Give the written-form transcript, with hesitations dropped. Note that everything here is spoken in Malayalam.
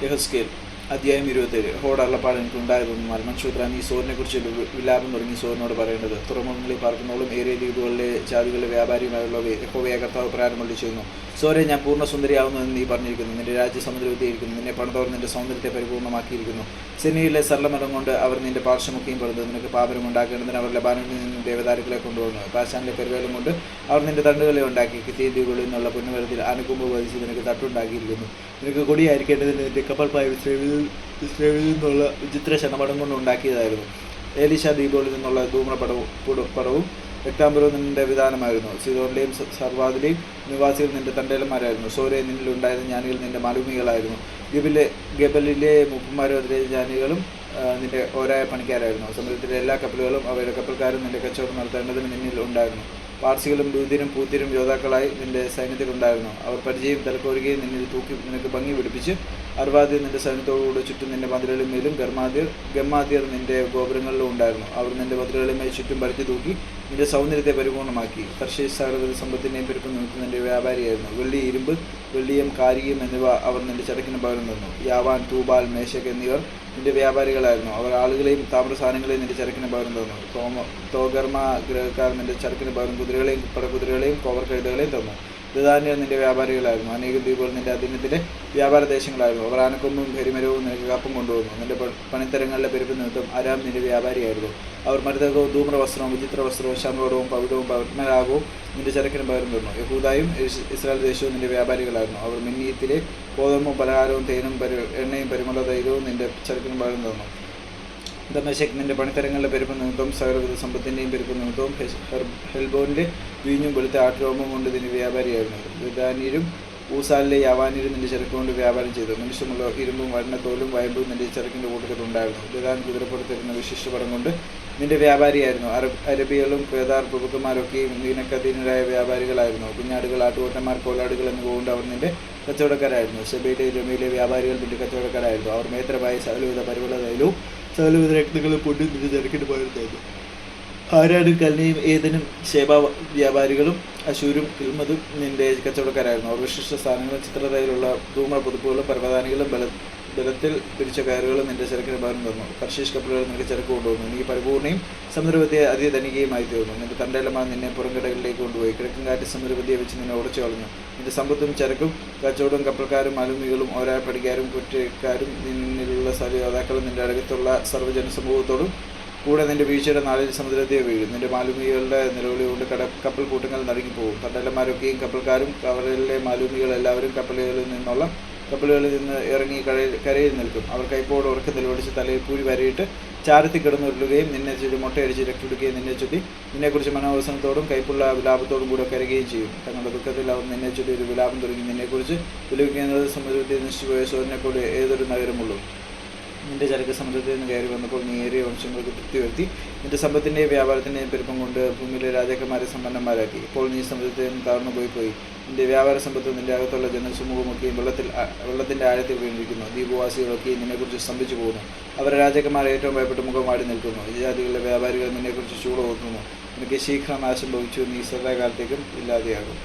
യഹസ്കേൽ അധ്യായം 27. യഹോവയുടെ അരുളപ്പാട് എനിക്കുണ്ടായതൊന്നും മനുഷ്യപുത്രാ, നീ സോറിനെക്കുറിച്ച് വിലാപം തുടങ്ങി സോറിനോട് പറയേണ്ടത്. തുറമുഖങ്ങളിൽ പാർക്കുന്നവളും ഏറിയ ദ്വീപുകളിലെ ജാതികളിലെ വ്യാപാരിയുമായുള്ളവയെ യഹോവയായ കർത്താവ് പ്രകാരം ചെയ്യുന്നു. സോരെ, ഞാൻ പൂർണ്ണ സുന്ദരിയാവുന്നു എന്ന് നീ പറഞ്ഞിരിക്കുന്നു. നിന്റെ രാജ്യ സമുദ്രവിദ്യയിരിക്കുന്നു. നിന്നെ പണിതവർ നിന്റെ സൗന്ദര്യത്തെ പരിപൂർണ്ണമാക്കിയിരിക്കുന്നു. സെനിയിലെ സർലമരം കൊണ്ട് അവർ നിന്റെ പാർശ്വമൊക്കെയും പണിതു. നിനക്ക് പാപനം ഉണ്ടാക്കേണ്ടതിന് അവർ ലബാനോനിൽ നിന്ന് ദേവദാരുക്കളെ കൊണ്ടുവന്നു. പാശാനിലെ കരുവേലം കൊണ്ട് അവർ നിന്റെ തണ്ടുകളെ ഉണ്ടാക്കി. കിത്തിയ ദ്വീപുകളിൽ നിന്നുള്ള പൊന്നുമരത്തിൽ ആനക്കൊമ്പ് വധിച്ച് നിനക്ക് തട്ടുണ്ടാക്കിയിരിക്കുന്നു. നിനക്ക് കൊടിയായിരിക്കേണ്ടതിന് നിന്റെ കപ്പൽപ്പായ ഇസ്രയേലിൽ നിന്നുള്ള വിചിത്ര ശനപടം കൊണ്ട് ഉണ്ടാക്കിയതായിരുന്നു. ഏലീശ ദ്വീപുകളിൽ നിന്നുള്ള ധൂമ്രപടവും രക്താംബരവും നിന്റെ വിധാനമായിരുന്നു. സീദോനിലെയും സർവാദിലെയും നിവാസികൾ നിന്റെ തണ്ടേലന്മാരായിരുന്നു. സോരെ, നിന്നിലുണ്ടായിരുന്ന ജ്ഞാനികൾ നിന്റെ മാലുമികളായിരുന്നു. ഗബലിലെ മുപ്പന്മാരും അതിലെ ജ്ഞാനികളും നിന്റെ ഓരായ പണിക്കാരായിരുന്നു. സമുദ്രത്തിലെ എല്ലാ കപ്പലുകളും അവയുടെ കപ്പൽക്കാരും നിന്റെ കച്ചവടം നടത്തേണ്ടതിന് നിന്നിൽ ഉണ്ടായിരുന്നു. പാർസികളും ലൂദ്യരും പൂത്യരും യോദ്ധാക്കളായി നിന്റെ സൈന്യത്തിലുണ്ടായിരുന്നു. അവർ പരിചയം തലക്കോരുകയും നിന്നിൽ തൂക്കി നിനക്ക് ഭംഗി പിടിപ്പിച്ച് അർവാദ്യർ നിന്റെ സൈന്യത്തോടുകൂടെ ചുറ്റും നിന്റെ മതിലുകളിന്മേലും ഗമ്മാദ്യർ നിന്റെ ഗോപുരങ്ങളിലും ഉണ്ടായിരുന്നു. അവർ നിന്റെ മതിലുകളിന്മേൽ ചുറ്റും പരത്തി തൂക്കി നിന്റെ സൗന്ദര്യത്തെ പരിപൂർണ്ണമാക്കി. തർശീശ് സകല സമ്പത്തിൻ്റെയും പെരുപ്പം നിമിത്തം നിന്റെ വ്യാപാരിയായിരുന്നു. വെള്ളി, ഇരുമ്പ്, വെള്ളിയം, കാരിയം എന്നിവ അവർ നിന്റെ ചരക്കിന് പകരം തന്നു. യാവാൻ, തൂബാൽ, മേശക് എന്നിവർ നിന്റെ വ്യാപാരികളായിരുന്നു. അവർ ആളുകളെയും താമ്രസാധനങ്ങളെയും നിന്റെ ചരക്കിന് പകരം തന്നു. തോഗർമ ഗ്രഹക്കാർ നിന്റെ ചരക്കിന് പകരം കുതിരകളെയും പടകുതിരകളെയും കോവർ കഴുതകളെയും തന്നു. ദാന്യർ നിന്റെ വ്യാപാരികളായിരുന്നു. അനേകം ദ്വീപുകൾ നിന്റെ അധീനത്തിലെ വ്യാപാര ദേശങ്ങളായിരുന്നു. അവർ ആനക്കൊമ്പും കരിമരവും നിനക്ക് കപ്പം കൊണ്ടുവന്നു. നിന്റെ പണിത്തരങ്ങളുടെ പെരുപ്പ് നിമിത്തം അരാം നിന്റെ വ്യാപാരിയായിരുന്നു. അവർ മരുതകവും ധൂമ്രവസ്ത്രവും വിചിത്ര വസ്ത്രവും ശമ്പടവും പവിടവും പത്മരാഗവും നിന്റെ ചരക്കിന് പകരം തന്നു. യഹൂദായും ഇസ്രായേൽ ദേശവും നിന്റെ വ്യാപാരികളായിരുന്നു. അവർ മിന്നീയത്തിലെ ഗോതമ്പും പലഹാരവും തേനും എണ്ണയും പരിമള തൈലവും നിന്റെ ചരക്കിന് പകരം തന്നു. ദമേശക് നിന്റെ പണിത്തരങ്ങളുടെ പെരുപ്പ് നിമിത്തവും സകലവിധ സമ്പത്തിൻ്റെയും പെരുപ്പ് നിമിത്തവും ഹെൽബോനിലെ വീഞ്ഞും വെളുത്ത ആട്ടുരോമം കൊണ്ട് നിന്റെ വ്യാപാരിയായിരുന്നു. ദാന്യരും ഊസാലിലെ യാവാന്യരും നിന്റെ ചരക്ക് കൊണ്ട് വ്യാപാരം ചെയ്തു. മനുഷ്യമുള്ള ഇരുമ്പും വണ്ണത്തോലും വയമ്പും നിന്റെ ചരക്കിൻ്റെ കൂട്ടത്തിലുണ്ടായിരുന്നു. ദാൻ കുതിരപ്പുറത്തിരുന്ന വിശിഷ്ടപടം കൊണ്ട് നിന്റെ വ്യാപാരിയായിരുന്നു. അരബികളും പേദാർ പ്രഭുക്കന്മാരൊക്കെയും നിനക്കധീനരായ വ്യാപാരികളായിരുന്നു. കുഞ്ഞാടുകൾ, ആട്ടുകൊറ്റന്മാർ, കോലാടുകൾ എന്നിവ കൊണ്ട് അവർ നിന്റെ കച്ചവടക്കാരായിരുന്നു. ശബയിലെ രമയിലെ വ്യാപാരികൾ നിന്റെ കച്ചവടക്കാരായിരുന്നു. അവർ മേത്രമായ സകലവിധ പരിമള തൈലവും സകലവിധ രത്നങ്ങളും പൊട്ടി നിന്റെ ചരക്കിന് പകർത്തായിരുന്നു. ഹാരാനും കൽനയും ഏതനും ശേബ വ്യാപാരികളും അശൂരും കിൽമതും നിന്റെ കച്ചവടക്കാരായിരുന്നു. അവർ വിശിഷ്ട സ്ഥാനങ്ങളും ചിത്രതയിലുള്ള ധൂമ്ര പുതുപ്പുകളും പരവതാനികളും ബലത്തിൽ പിരിച്ച കയറുകളും നിന്റെ ചരക്കിന് പകരം തന്നു. കർഷീഷ് കപ്പലുകൾ നിനക്ക് ചരക്ക് കൊണ്ടുവന്നു. നീ പരിപൂർണ്ണയും സമുദ്രവിദ്യയെ അതിധനികയുമായി തീർന്നു. നിന്റെ തണ്ടേലമാർ നിന്നെ പുറംകടകളിലേക്ക് കൊണ്ടുപോയി. കിഴക്കൻ കാറ്റ് സമുദ്രവിദ്യയെ വെച്ച് നിന്നെ ഉടച്ചു കളഞ്ഞു. നിന്റെ സമ്പത്തും ചരക്കും കച്ചവടവും കപ്പൽക്കാരും അലുമികളും ഓരോ പടിക്കാരും കുറ്റക്കാരും നിന്നിലുള്ള യോദ്ധാക്കളും നിന്റെ അടുത്തുള്ള സർവ്വജനസമൂഹത്തോടും കൂടെ നിന്റെ വീഴ്ചയുടെ നാളിൽ സമുദ്രത്തെ വീഴും. നിന്റെ മാലുമികളുടെ നിലവിളി കൊണ്ട് കപ്പൽ കൂട്ടങ്ങൾ നടുങ്ങിപ്പോകും. തണ്ടലന്മാരൊക്കെയും കപ്പൽക്കാരും കവറിലെ മാലുമികൾ എല്ലാവരും കപ്പലുകളിൽ നിന്ന് ഇറങ്ങി കരയിൽ നിൽക്കും. അവർ കൈപ്പോട് ഉറക്കം നിലവിളിച്ച് തലയിൽ പൂരി വരയിട്ട് ചാരത്തി കിടന്നുരുളുകയും നിന്നെ ചൊല്ലി മുട്ടയടിച്ച് രക്ഷിടുകയും നിന്നെ ചൊല്ലി നിന്നെക്കുറിച്ച് മനോവസനത്തോടും കൈപ്പുള്ള വിലാപത്തോടും കൂടെ കരയുകയും ചെയ്യും. തങ്ങളുടെ ദുഃഖത്തിൽ അവർ നിന്നെ ചൊല്ലി ഒരു വിലാപം തുടങ്ങി നിന്നെക്കുറിച്ച് വിലപിക്കുന്നത് സമുദ്രത്തിൽ നശിച്ചുപോയ സോറിനെ പോലെ ഏതൊരു നഗരമുള്ളൂ. നിന്റെ ചരക്ക് സമുദ്രത്തിൽ നിന്ന് കയറി വന്നപ്പോൾ നീ ഏറിയ വംശങ്ങൾക്ക് തൃപ്തി വരുത്തി. നിന്റെ സമ്പത്തിൻ്റെയും വ്യാപാരത്തിൻ്റെയും പെരുപ്പം കൊണ്ട് ഭൂമിയിലെ രാജാക്കന്മാരെ സമ്പന്നന്മാരാക്കി. ഇപ്പോൾ നീ സമുദ്രത്തിൽ നിന്ന് താഴ്ന്നു പോയി. നിന്റെ വ്യാപാര സമ്പത്തും നിന്റെ അകത്തുള്ള ജനസമൂഹമൊക്കെയും വെള്ളത്തിൻ്റെ ആഴത്തിൽ വീണിരിക്കുന്നു. ദ്വീപവാസികളൊക്കെയും നിന്നെക്കുറിച്ച് സ്തംഭിച്ചു പോകുന്നു. അവരെ രാജാക്കന്മാർ ഏറ്റവും ഭയപ്പെട്ട് മുഖം വാടി നിൽക്കുന്നു. ഈ ജാതികളിലെ വ്യാപാരികൾ നിന്നെക്കുറിച്ച് ചൂട് ഓർക്കുന്നു. നിനക്ക് ശീഘ്രം നാശം ഭവിച്ചു. നീ സദാകാലത്തേക്കും ഇല്ലാതെയാകും.